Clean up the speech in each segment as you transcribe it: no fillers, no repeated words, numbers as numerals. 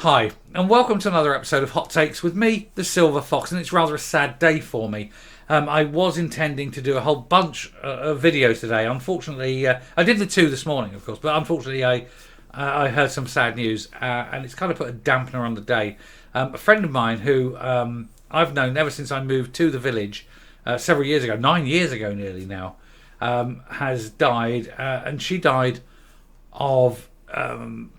Hi, and welcome to another episode of Hot Takes with me, the Silver Fox, and it's rather a sad day for me. I was intending to do a whole bunch of videos today. Unfortunately, I did the two this morning, of course, but unfortunately I heard some sad news, and it's kind of put a dampener on the day. A friend of mine who I've known ever since I moved to the village several years ago, 9 years ago nearly now, has died, and she died of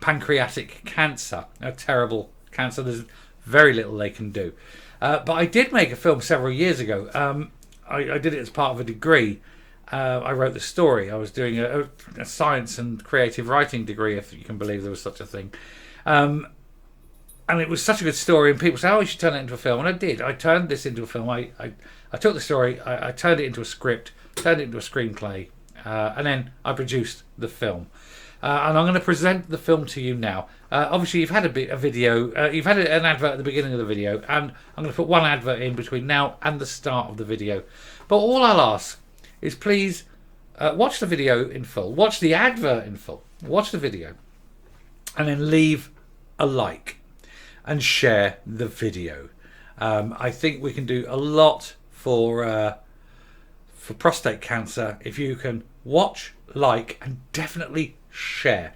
pancreatic cancer, a terrible cancer. There's very little they can do. But I did make a film several years ago. I did it as part of a degree. I wrote the story. I was doing a science and creative writing degree, if you can believe there was such a thing. And it was such a good story, and people say, oh, you should turn it into a film. And I did. I turned this into a film. I took the story, I turned it into a script, turned it into a screenplay, and then I produced the film. And I'm going to present the film to you now. Obviously, you've had a video. You've had an advert at the beginning of the video, and I'm going to put one advert in between now and the start of the video. But all I'll ask is please watch the video in full, watch the advert in full, watch the video, and then leave a like and share the video. I think we can do a lot for prostate cancer if you can watch, like, and definitely share.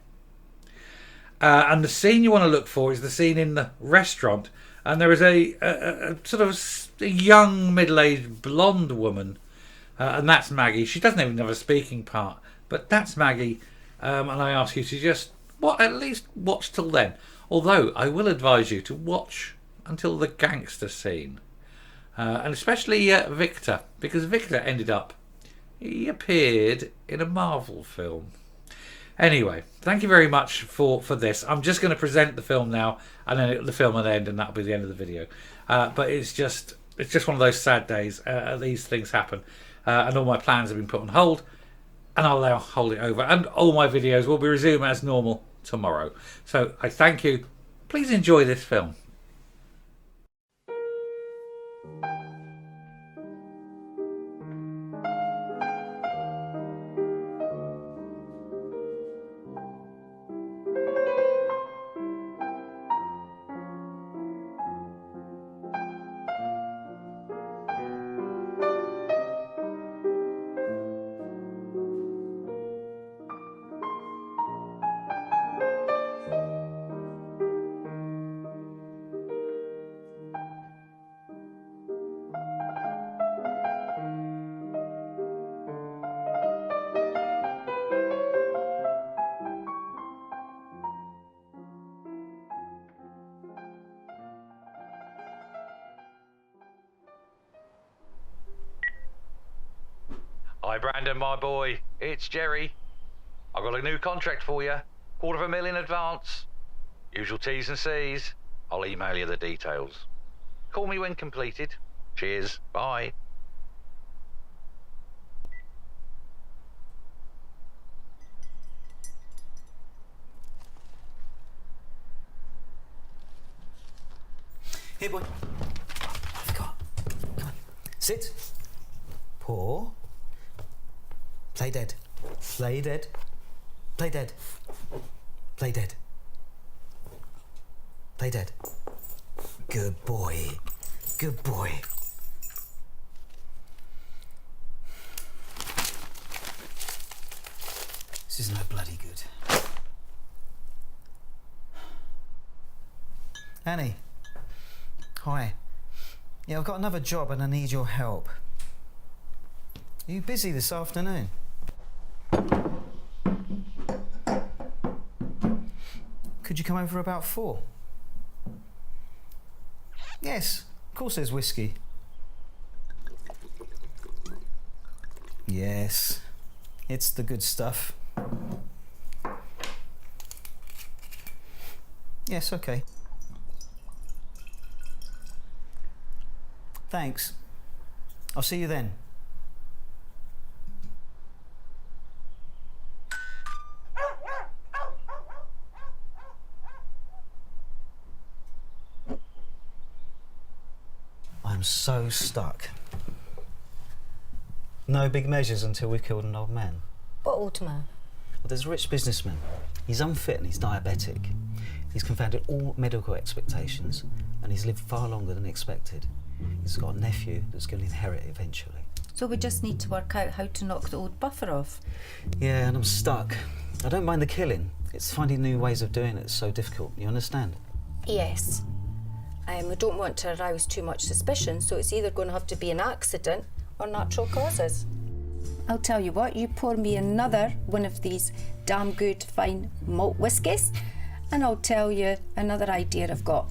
And the scene you want to look for is the scene in the restaurant, and there is a sort of a young middle-aged blonde woman, and that's Maggie. She doesn't even have a speaking part, but that's Maggie. And I ask you to just at least watch till then, although I will advise you to watch until the gangster scene, and especially Victor, because Victor he appeared in a Marvel film. Anyway, thank you very much for this. I'm just going to present the film now, and then the film will end, and that'll be the end of the video. But it's just one of those sad days. These things happen, and all my plans have been put on hold, and I'll now hold it over, and all my videos will be resumed as normal tomorrow. So I thank you. Please enjoy this film. Hi Brandon, my boy, it's Jerry. I've got a new contract for you, $250,000 in advance. Usual T's and C's. I'll email you the details. Call me when completed. Cheers, bye. Here, boy. Come on. Sit. Paw. Play dead. Play dead. Play dead. Play dead. Play dead. Good boy. Good boy. This is no bloody good. Annie. Hi. Yeah, I've got another job and I need your help. Are you busy this afternoon? Could you come over about 4? Yes, of course there's whiskey. Yes, it's the good stuff. Yes, okay. Thanks. I'll see you then. I'm so stuck. No big measures until we've killed an old man. What old man? Well, there's a rich businessman. He's unfit and he's diabetic. He's confounded all medical expectations, and he's lived far longer than expected. He's got a nephew that's going to inherit it eventually. So we just need to work out how to knock the old buffer off. Yeah, and I'm stuck. I don't mind the killing. It's finding new ways of doing it that's so difficult. You understand? Yes. We don't want to arouse too much suspicion, so it's either going to have to be an accident or natural causes. I'll tell you what, you pour me another one of these damn good fine malt whiskies, and I'll tell you another idea I've got.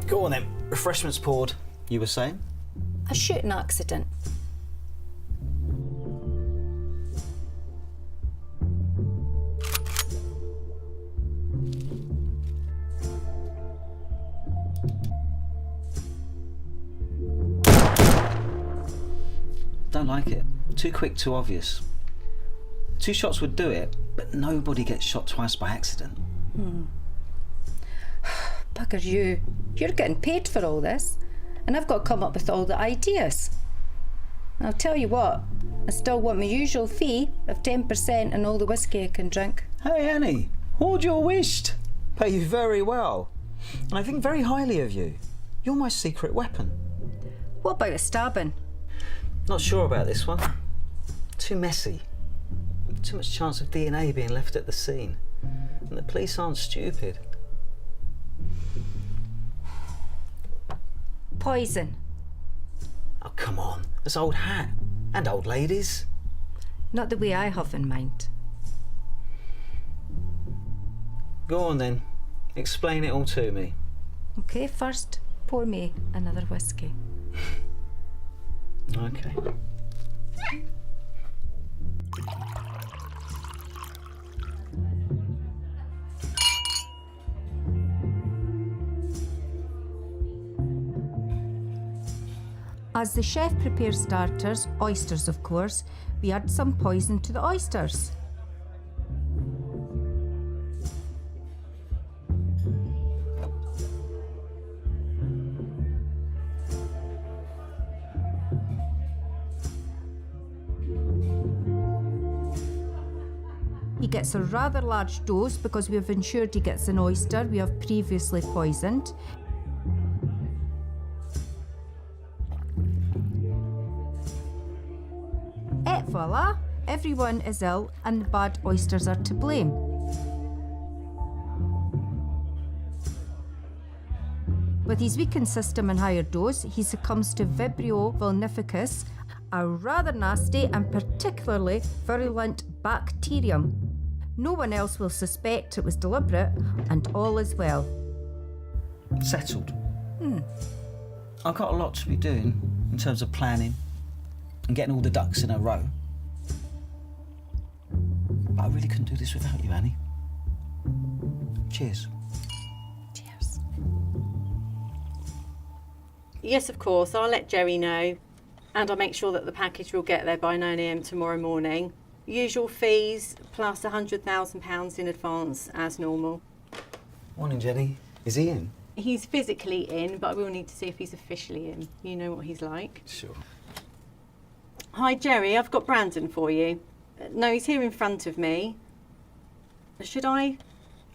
Go on then. Refreshments poured. You were saying? A shooting accident. Don't like it. Too quick, too obvious. 2 shots would do it, but nobody gets shot twice by accident. Bugger you. You're getting paid for all this, and I've got to come up with all the ideas. I'll tell you what, I still want my usual fee of 10% on all the whiskey I can drink. Hey, Annie. Hold your wished. Pay you very well. And I think very highly of you. You're my secret weapon. What about a stabbing? Not sure about this one. Too messy. Too much chance of DNA being left at the scene. And the police aren't stupid. Poison. Oh, come on. That's old hat. And old ladies. Not the way I have in mind. Go on then. Explain it all to me. Okay, first, pour me another whiskey. Okay. As the chef prepares starters, oysters of course, we add some poison to the oysters. He gets a rather large dose because we have ensured he gets an oyster we have previously poisoned. Et voila! Everyone is ill and the bad oysters are to blame. With his weakened system and higher dose, he succumbs to Vibrio vulnificus, a rather nasty and particularly virulent bacterium. No one else will suspect it was deliberate, and all is well. Settled. I've got a lot to be doing in terms of planning and getting all the ducks in a row. But I really couldn't do this without you, Annie. Cheers. Cheers. Yes, of course. I'll let Jerry know, and I'll make sure that the package will get there by 9 a.m. tomorrow morning. Usual fees plus £100,000 in advance as normal. Morning, Jenny. Is he in? He's physically in, but I will need to see if he's officially in. You know what he's like. Sure. Hi, Jerry. I've got Brandon for you. No, he's here in front of me. Should I?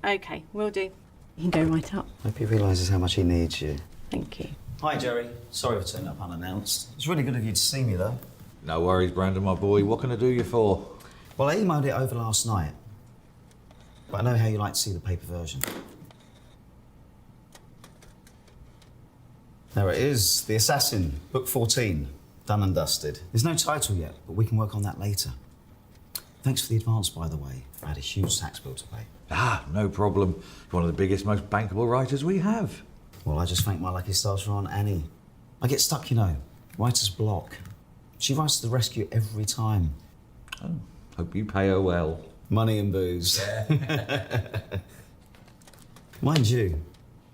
OK, will do. You can go right up. Hope he realises how much he needs you. Thank you. Hi, Jerry. Sorry for turning up unannounced. It's really good of you to see me, though. No worries, Brandon, my boy. What can I do you for? Well, I emailed it over last night, but I know how you like to see the paper version. There it is, The Assassin, book 14, done and dusted. There's no title yet, but we can work on that later. Thanks for the advance, by the way. I had a huge tax bill to pay. Ah, no problem. You're one of the biggest, most bankable writers we have. Well, I just thank my lucky stars for Aunt Annie. I get stuck, you know, writer's block. She writes to the rescue every time. Oh, hope you pay her well. Money and booze. Mind you,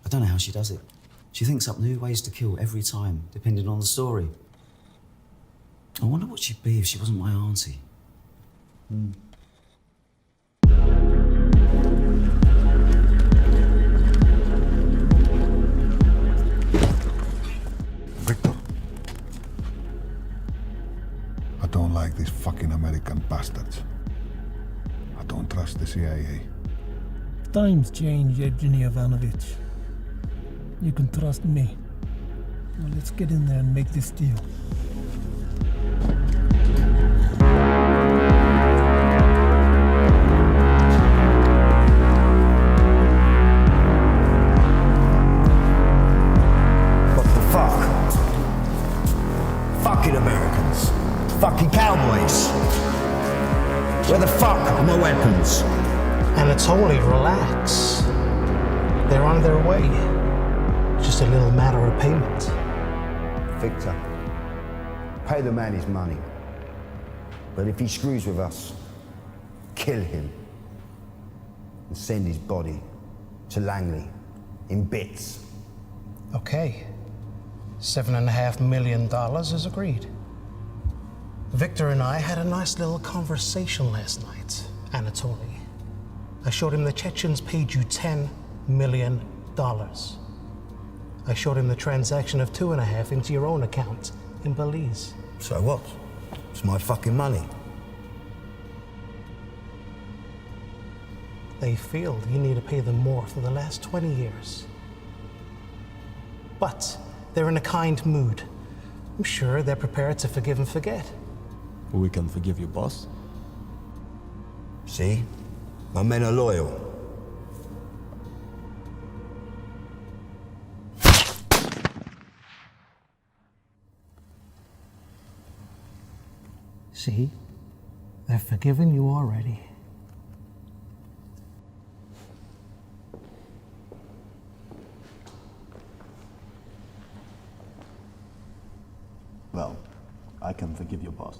I don't know how she does it. She thinks up new ways to kill every time, depending on the story. I wonder what she'd be if she wasn't my auntie. Victor, I fucking American bastards. I don't trust the CIA. Times change, Evgeny Ivanovich. You can trust me. Now let's get in there and make this deal. What the fuck? Fucking Americans. Fucking cowboys. Where the fuck are my weapons? Anatoly, relax. They're on their way. Just a little matter of payment. Victor, pay the man his money. But if he screws with us, kill him. And send his body to Langley in bits. Okay. $7.5 million is agreed. Victor and I had a nice little conversation last night, Anatoly. I showed him the Chechens paid you $10 million. I showed him the transaction of 2.5 into your own account in Belize. So what? It's my fucking money. They feel you need to pay them more for the last 20 years. But they're in a kind mood. I'm sure they're prepared to forgive and forget. We can forgive you, boss. See? My men are loyal. See? They're forgiven you already. Well, I can forgive you, boss.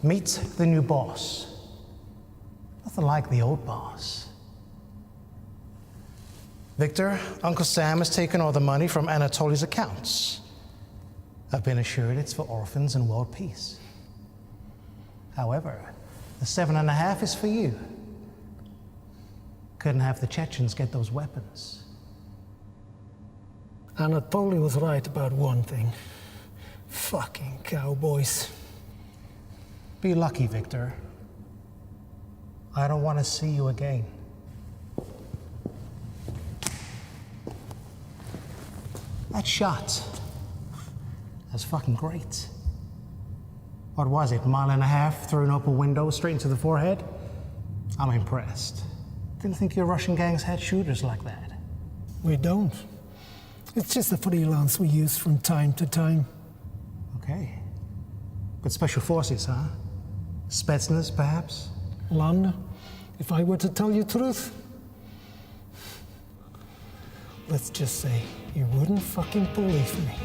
Meet the new boss. Nothing like the old boss. Victor, Uncle Sam has taken all the money from Anatoly's accounts. I've been assured it's for orphans and world peace. However, the 7.5 is for you. Couldn't have the Chechens get those weapons. Anatoly was right about one thing. Fucking cowboys. Be lucky, Victor. I don't want to see you again. That shot. That's fucking great. What was it, 1.5 miles through an open window straight into the forehead? I'm impressed. Didn't think your Russian gangs had shooters like that. We don't. It's just a freelance we use from time to time. Okay. But special forces, huh? Spetsnaz, perhaps? Lon, if I were to tell you truth, let's just say you wouldn't fucking believe me.